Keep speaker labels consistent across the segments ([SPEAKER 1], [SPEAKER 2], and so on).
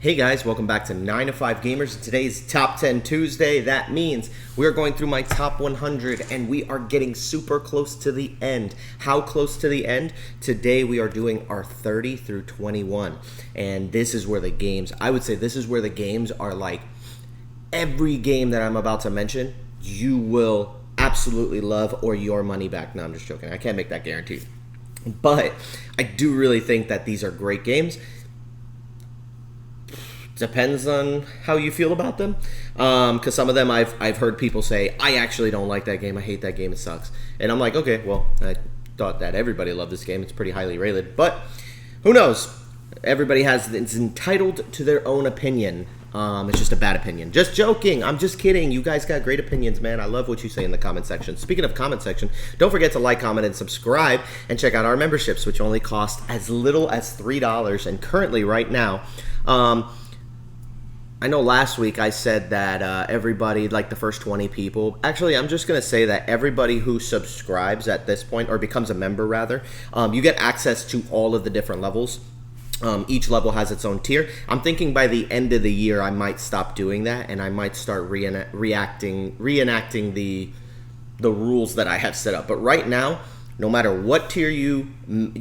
[SPEAKER 1] Hey guys, welcome back to 9 to 5 Gamers. Today's Top 10 Tuesday. That means we're going through my top 100 and we are getting super close to the end. How close to the end? Today we are doing our 30 through 21. And this is where the games, I would say this is where the games are like every game that I'm about to mention, you will absolutely love or your money back. No, I'm just joking. I can't make that guarantee. But I do really think that these are great games. Depends on how you feel about them, because some of them I've heard people say, I actually don't like that game, I hate that game, it sucks. And I'm like, okay, well, I thought that everybody loved this game, it's pretty highly rated, but who knows? Everybody is entitled to their own opinion. It's just a bad opinion. Just joking, I'm just kidding. You guys got great opinions, man. I love what you say in the comment section. Speaking of comment section, don't forget to like, comment, and subscribe, and check out our memberships, which only cost as little as $3, and currently right now, I know last week I said that everybody, like the first 20 people, actually I'm just going to say that everybody who subscribes at this point, or becomes a member rather, you get access to all of the different levels. Each level has its own tier. I'm thinking by the end of the year I might stop doing that and I might start reenacting the rules that I have set up. But right now, no matter what tier you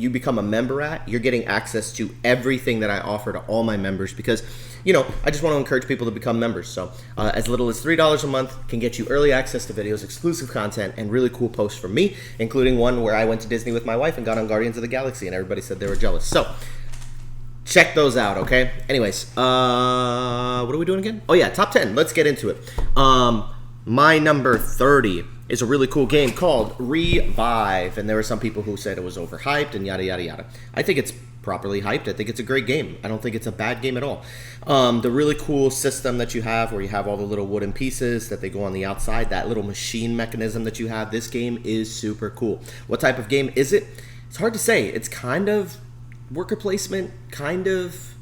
[SPEAKER 1] become a member at, you're getting access to everything that I offer to all my members because, you know, I just want to encourage people to become members. So as little as $3 a month can get you early access to videos, exclusive content, and really cool posts from me, including one where I went to Disney with my wife and got on Guardians of the Galaxy and everybody said they were jealous. So check those out, okay? Anyways, what are we doing again? Oh yeah, top 10. Let's get into it. My number 30 is a really cool game called Revive, and there were some people who said it was overhyped and yada yada yada. I think it's properly hyped. I think it's a great game. I don't think it's a bad game at all. The really cool system that you have where you have all the little wooden pieces that they go on the outside, that little machine mechanism that you have, this game is super cool. What type of game is it? It's hard to say. It's kind of worker placement, kind of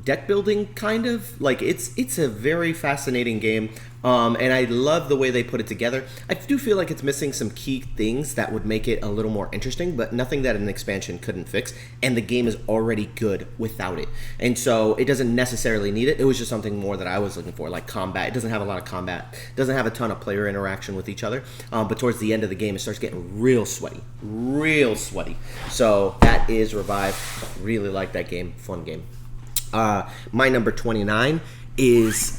[SPEAKER 1] deck building, kind of. Like it's a very fascinating game. And I love the way they put it together. I do feel like it's missing some key things that would make it a little more interesting, but nothing that an expansion couldn't fix. And the game is already good without it. And so it doesn't necessarily need it. It was just something more that I was looking for, like combat. It doesn't have a lot of combat. It doesn't have a ton of player interaction with each other. But towards the end of the game, it starts getting real sweaty. Real sweaty. So that is Revive. Really like that game. Fun game. My number 29 is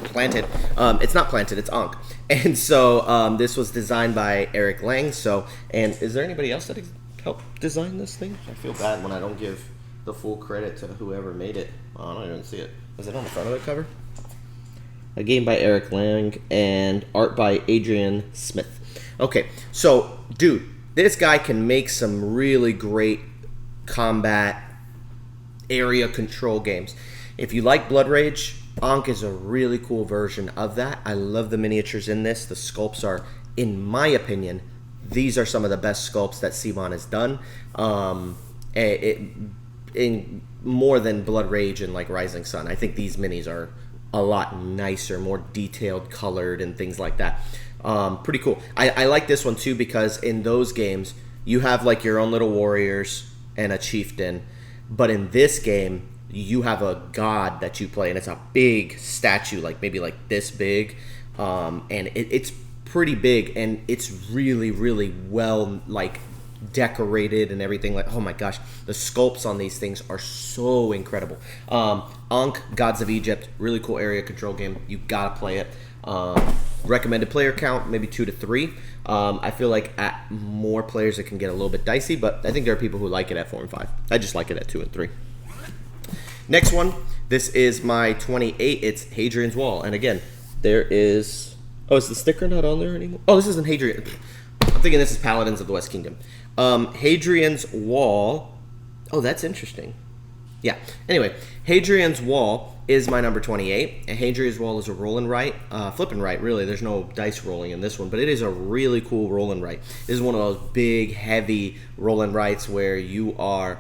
[SPEAKER 1] Planted. It's not Planted, it's Ankh. And so this was designed by Eric Lang. And is there anybody else that helped design this thing? I feel bad when I don't give the full credit to whoever made it. Oh, I don't even see it. Is it on the front of the cover? A game by Eric Lang and art by Adrian Smith. Okay, so dude, this guy can make some really great combat area control games. If you like Blood Rage, Ankh is a really cool version of that. I love the miniatures in this. The sculpts are, in my opinion, these are some of the best sculpts that Simon has done. In more than Blood Rage and like Rising Sun. I think these minis are a lot nicer, more detailed, colored, and things like that. Pretty cool. I like this one too because in those games, you have like your own little warriors and a chieftain. But in this game, you have a god that you play, and it's a big statue, like maybe like this big, and it's pretty big, and it's really, really well like decorated and everything. Like, oh my gosh, the sculpts on these things are so incredible. Ankh, Gods of Egypt, really cool area control game. You gotta play it. Recommended player count, maybe 2 to 3. I feel like at more players it can get a little bit dicey, but I think there are people who like it at 4 and 5. I just like it at 2 and 3. Next one, this is my 28. It's Hadrian's Wall, and again, there is. Oh, is the sticker not on there anymore? Oh, this isn't Hadrian. I'm thinking this is Paladins of the West Kingdom. Hadrian's Wall. Oh, that's interesting. Yeah. Anyway, Hadrian's Wall is my number 28. And Hadrian's Wall is a roll and write, flip and write, really. There's no dice rolling in this one, but it is a really cool roll and write. This is one of those big, heavy roll and writes where you are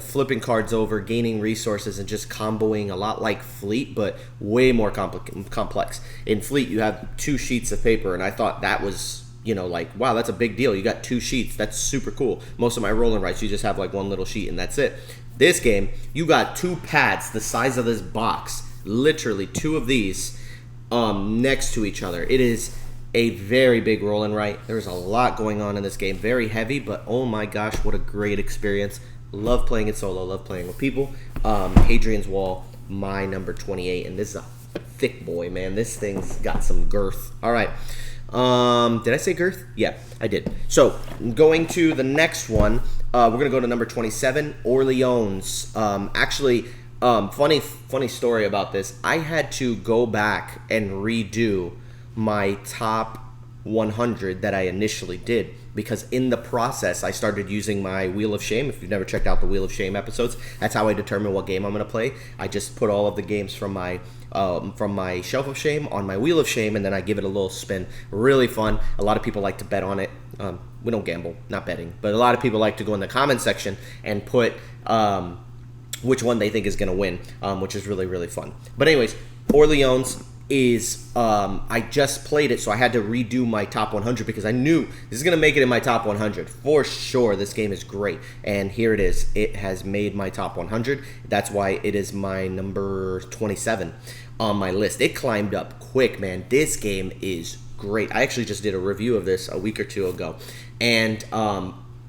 [SPEAKER 1] flipping cards over, gaining resources, and just comboing a lot like Fleet, but way more complex. In Fleet, you have 2 sheets of paper, and I thought that was, you know, like, wow, that's a big deal. You got 2 sheets. That's super cool. Most of my roll and writes, you just have like one little sheet, and that's it. This game, you got 2 pads the size of this box, literally 2 of these next to each other. It is a very big roll and write. There's a lot going on in this game. Very heavy, but oh my gosh, what a great experience. Love playing it solo, love playing with people. Hadrian's Wall, my number 28, and this is a thick boy, man. This thing's got some girth. All right. Did I say girth? Yeah, I did. So, going to the next one, we're going to go to number 27, Orleans. Actually, funny story about this. I had to go back and redo my top 100 that I initially did, because in the process I started using my Wheel of Shame. If you've never checked out the Wheel of Shame episodes, that's how I determine what game I'm going to play. I just put all of the games from my Shelf of Shame on my Wheel of Shame, and then I give it a little spin. Really fun. A lot of people like to bet on it. We don't gamble, not betting, but a lot of people like to go in the comment section and put which one they think is going to win, which is really, really fun. But anyways, Orleans is, I just played it, so I had to redo my top 100 because I knew this is going to make it in my top 100. For sure, this game is great. And here it is. It has made my top 100. That's why it is my number 27 on my list. It climbed up quick, man. This game is great. I actually just did a review of this a week or two ago. And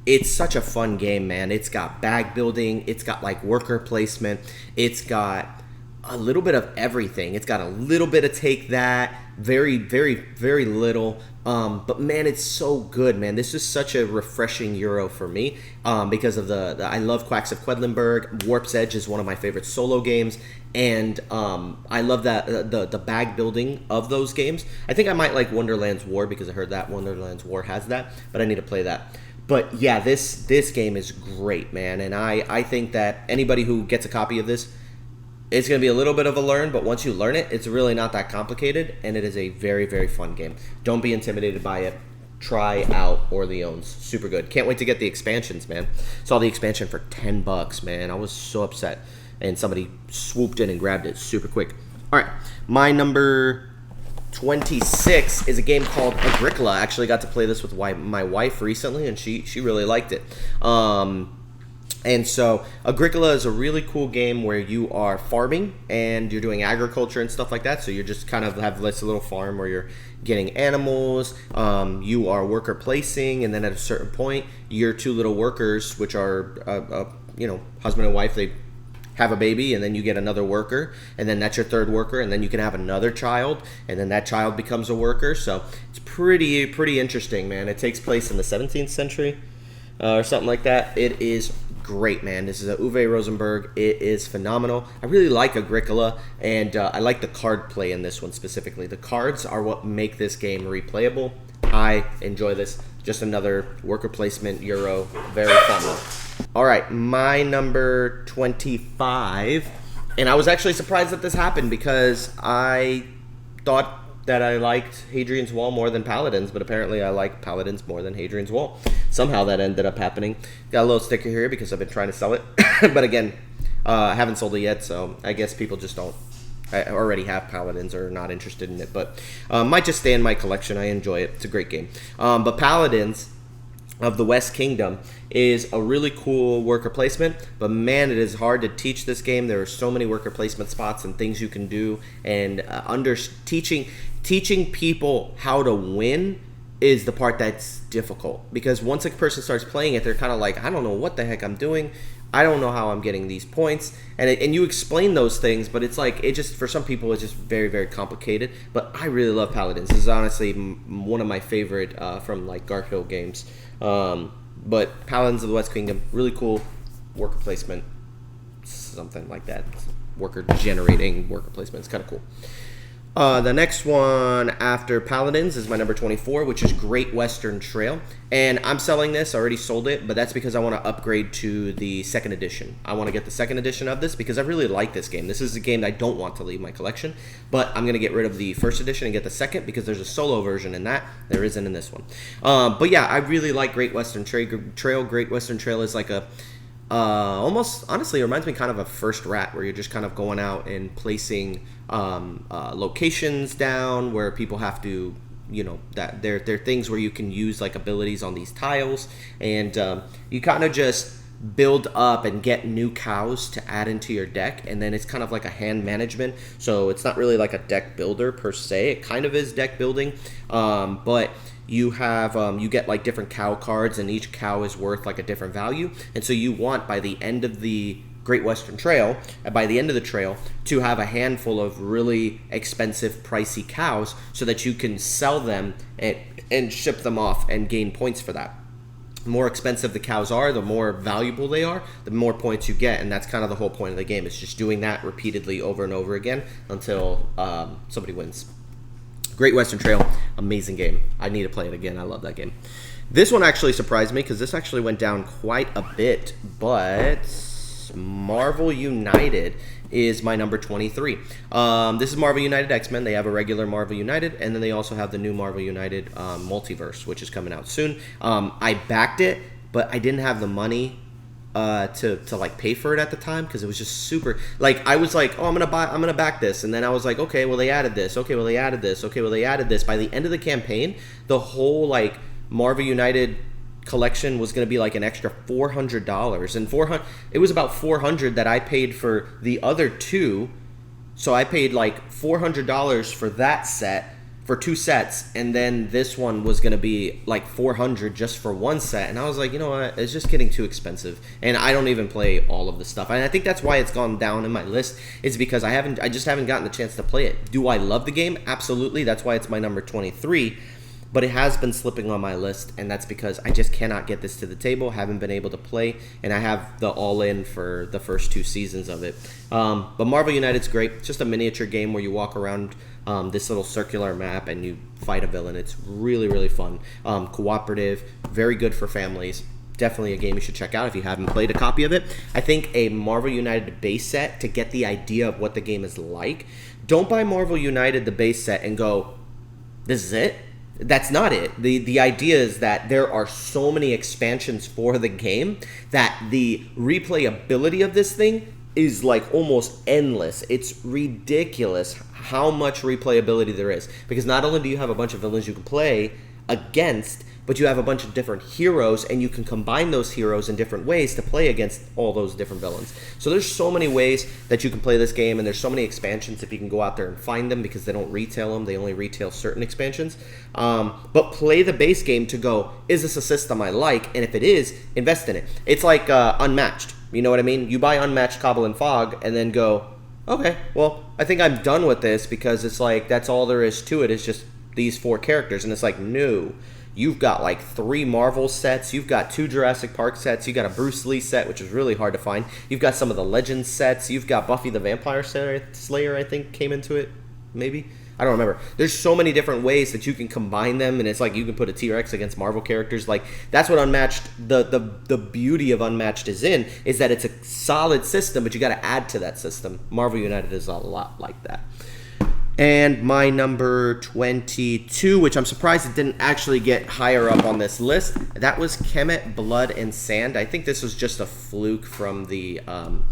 [SPEAKER 1] it's such a fun game, man. It's got bag building. It's got like worker placement. It's got a little bit of everything. It's got a little bit of take that, very, very, very little. But man, it's so good, man. This is such a refreshing Euro for me because of the I love Quacks of Quedlinburg. Warp's Edge is one of my favorite solo games, and I love that the bag building of those games. I think I might like Wonderland's War because I heard that Wonderland's War has that, but I need to play that. But yeah, this game is great, man, and I think that anybody who gets a copy of this, it's going to be a little bit of a learn, but once you learn it, it's really not that complicated, and it is a very, very fun game. Don't be intimidated by it. Try out Orleans. Super good. Can't wait to get the expansions, man. Saw the expansion for $10, man. I was so upset, and somebody swooped in and grabbed it super quick. All right, my number 26 is a game called Agricola. I actually got to play this with my wife recently, and she really liked it. And so Agricola is a really cool game where you are farming and you're doing agriculture and stuff like that. So you're just kind of have this little farm where you're getting animals. You are worker placing, and then at a certain point, your 2 little workers, which are husband and wife, they have a baby, and then you get another worker, and then that's your 3rd worker, and then you can have another child, and then that child becomes a worker. So it's pretty interesting, man. It takes place in the 17th century or something like that. It is great, man. This is a Uwe Rosenberg. It is phenomenal. I really like Agricola, and I like the card play in this one specifically. The cards are what make this game replayable. I enjoy this. Just another worker placement Euro. Very fun. All right, my number 25, and I was actually surprised that this happened because I thought that I liked Hadrian's Wall more than Paladins, but apparently I like Paladins more than Hadrian's Wall. Somehow that ended up happening. Got a little sticker here because I've been trying to sell it, but again, I haven't sold it yet, so I guess people just don't. I already have Paladins or are not interested in it, but might just stay in my collection. I enjoy it. It's a great game. But Paladins of the West Kingdom is a really cool worker placement, but man, it is hard to teach this game. There are so many worker placement spots and things you can do, and teaching people how to win is the part that's difficult, because once a person starts playing it, they're kind of like, I don't know what the heck I'm doing. I don't know how I'm getting these points, and you explain those things, but it's like, it just, for some people, it's just very, very complicated. But I really love Paladins. This is honestly one of my favorite from like Garfield games. But Paladins of the West Kingdom, really cool worker placement, something like that. Worker generating worker placement. It's kind of cool. The next one after Paladins is my number 24, which is Great Western Trail. And I'm selling this. I already sold it, but that's because I want to upgrade to the 2nd edition. I want to get the 2nd edition of this because I really like this game. This is a game that I don't want to leave my collection, but I'm going to get rid of the 1st edition and get the 2nd because there's a solo version in that. There isn't in this one. But yeah, I really like Great Western Trail. Great Western Trail is like a almost, honestly, it reminds me kind of a First Rat, where you're just kind of going out and placing locations down where people have to, that there are things where you can use like abilities on these tiles, and you kind of just build up and get new cows to add into your deck, and then it's kind of like a hand management. So it's not really like a deck builder per se. It kind of is deck building, but you have you get like different cow cards, and each cow is worth like a different value. And so you want, by the end of the Great Western Trail, by the end of the trail, to have a handful of really expensive, pricey cows so that you can sell them and ship them off and gain points for that. The more expensive the cows are, the more valuable they are, the more points you get, and that's kind of the whole point of the game. It's just doing that repeatedly over and over again until somebody wins. Great Western Trail, amazing game. I need to play it again. I love that game. This one actually surprised me because this actually went down quite a bit, but Marvel United is my number 23. This is Marvel United X-Men. They have a regular Marvel United, and then they also have the new Marvel United Multiverse, which is coming out soon. I backed it, but I didn't have the money to like pay for it at the time because it was just super, like, I was like, oh, I'm gonna back this, and then I was like, okay, well, they added this, okay, well, they added this, okay, well, they added this. By the end of the campaign, the whole like Marvel United collection was going to be like an extra $400, and it was about $400 that I paid for the other two. So I paid like $400 for that set, for 2 sets, and then this one was going to be like $400 just for 1 set. And I was like, you know what, it's just getting too expensive, and I don't even play all of the stuff. And I think that's why it's gone down in my list, is because I just haven't gotten the chance to play it. Do I love the game? Absolutely. That's why it's my number 23. But it has been slipping on my list, and that's because I just cannot get this to the table, haven't been able to play, and I have the all-in for the first 2 seasons of it. But Marvel United's great. It's just a miniature game where you walk around this little circular map and you fight a villain. It's really, really fun. Cooperative, very good for families. Definitely a game you should check out if you haven't played a copy of it. I think a Marvel United base set, to get the idea of what the game is like. Don't buy Marvel United, the base set, and go, this is it? That's not it. The idea is that there are so many expansions for the game that the replayability of this thing is like almost endless. It's ridiculous how much replayability there is, because not only do you have a bunch of villains you can play against, but you have a bunch of different heroes, and you can combine those heroes in different ways to play against all those different villains. So there's so many ways that you can play this game, and there's so many expansions if you can go out there and find them, because they don't retail them. They only retail certain expansions. But play the base game to go, is this a system I like? And if it is, invest in it. It's like Unmatched. You know what I mean? You buy Unmatched Cobble and Fog and then go, okay, well, I think I'm done with this, because it's like that's all there is to it, is just these 4 characters. And it's like, no. You've got like 3 Marvel sets. You've got 2 Jurassic Park sets. You got a Bruce Lee set, which is really hard to find. You've got some of the Legends sets. You've got Buffy the Vampire Slayer, I think, came into it. Maybe? I don't remember. There's so many different ways that you can combine them, and it's like you can put a T-Rex against Marvel characters. Like, that's what Unmatched, the beauty of Unmatched is that it's a solid system, but you got to add to that system. Marvel United is a lot like that. And my number 22, which I'm surprised it didn't actually get higher up on this list, that was Kemet, Blood, and Sand. I think this was just a fluke from the Pub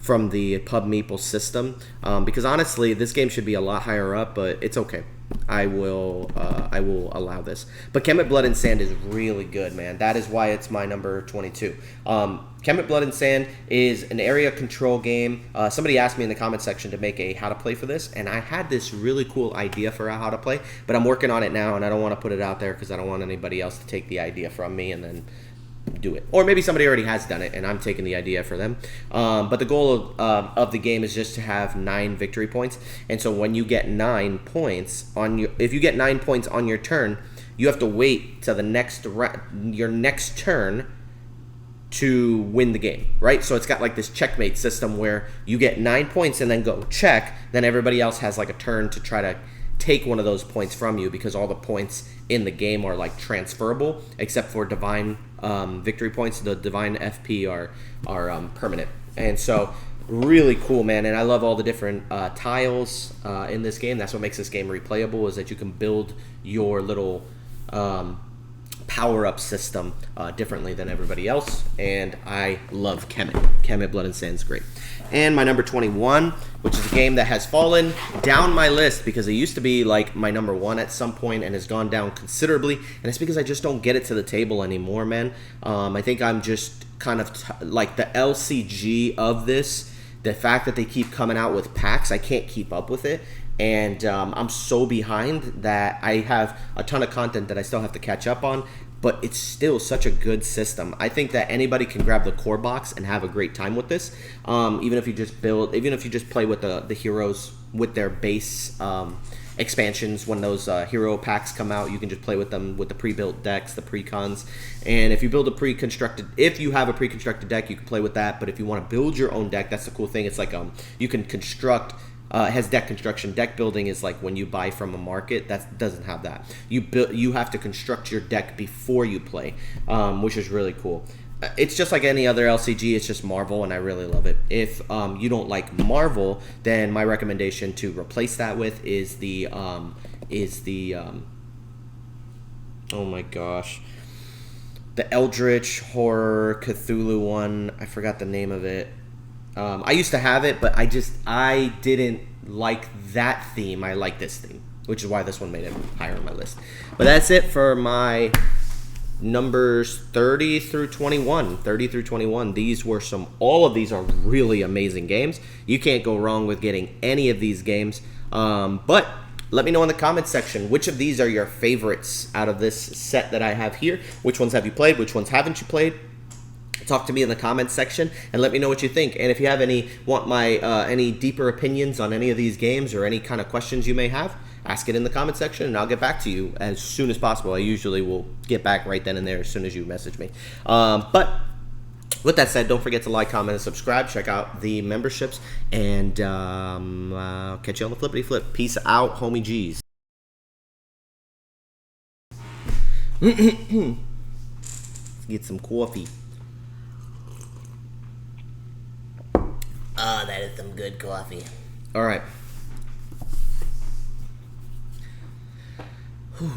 [SPEAKER 1] Meeple system, because honestly, this game should be a lot higher up, but it's okay. I will allow this. But Kemet, Blood, and Sand is really good, man. That is why it's my number 22. Kemet, Blood, and Sand is an area control game. Somebody asked me in the comment section to make a how to play for this, and I had this really cool idea for how to play, but I'm working on it now, and I don't want to put it out there because I don't want anybody else to take the idea from me and then do it. Or maybe somebody already has done it and I'm taking the idea for them. But the goal of the game is just to have 9 victory points. And so when you get 9 points if you get 9 points on your turn, you have to wait till your next turn to win the game, right? So it's got like this checkmate system where you get 9 points and then go check, then everybody else has like a turn to try to take one of those points from you, because all the points in the game are like transferable, except for divine victory points. The divine FP are permanent. And so really cool, man. And I love all the different tiles in this game. That's what makes this game replayable, is that you can build your little power-up system differently than everybody else, and I love Kemet. Kemet Blood and Sand's great. And my number 21, which is a game that has fallen down my list because it used to be like my number 1 at some point and has gone down considerably, and it's because I just don't get it to the table anymore, man. I think I'm just kind of like the LCG of this. The fact that they keep coming out with packs, I can't keep up with it. And I'm so behind that I have a ton of content that I still have to catch up on, but it's still such a good system. I think that anybody can grab the core box and have a great time with this. Even if you just play with the heroes with their base expansions. When those hero packs come out, you can just play with them with the pre-built decks, the pre-cons. And if you have a pre-constructed deck, you can play with that. But if you want to build your own deck, that's the cool thing. It's like you can construct. It has deck construction. Deck building is like when you buy from a market. That doesn't have that. You have to construct your deck before you play, which is really cool. It's just like any other LCG. It's just Marvel, and I really love it. If you don't like Marvel, then my recommendation to replace that with is the oh my gosh, the Eldritch Horror Cthulhu one. I forgot the name of it. I used to have it, but I didn't like that theme. I like this theme, which is why this one made it higher on my list. But that's it for my numbers 30 through 21. 30 through 21. All of these are really amazing games. You can't go wrong with getting any of these games. But let me know in the comments section, which of these are your favorites out of this set that I have here? Which ones have you played? Which ones haven't you played? Talk to me in the comments section and let me know what you think. And if you have any deeper opinions on any of these games or any kind of questions you may have, ask it in the comment section and I'll get back to you as soon as possible. I usually will get back right then and there as soon as you message me. But with that said, don't forget to like, comment, and subscribe. Check out the memberships, and I'll catch you on the flippity flip. Peace out, homie G's. Let's get some coffee. Oh, that is some good coffee. All right. Whew.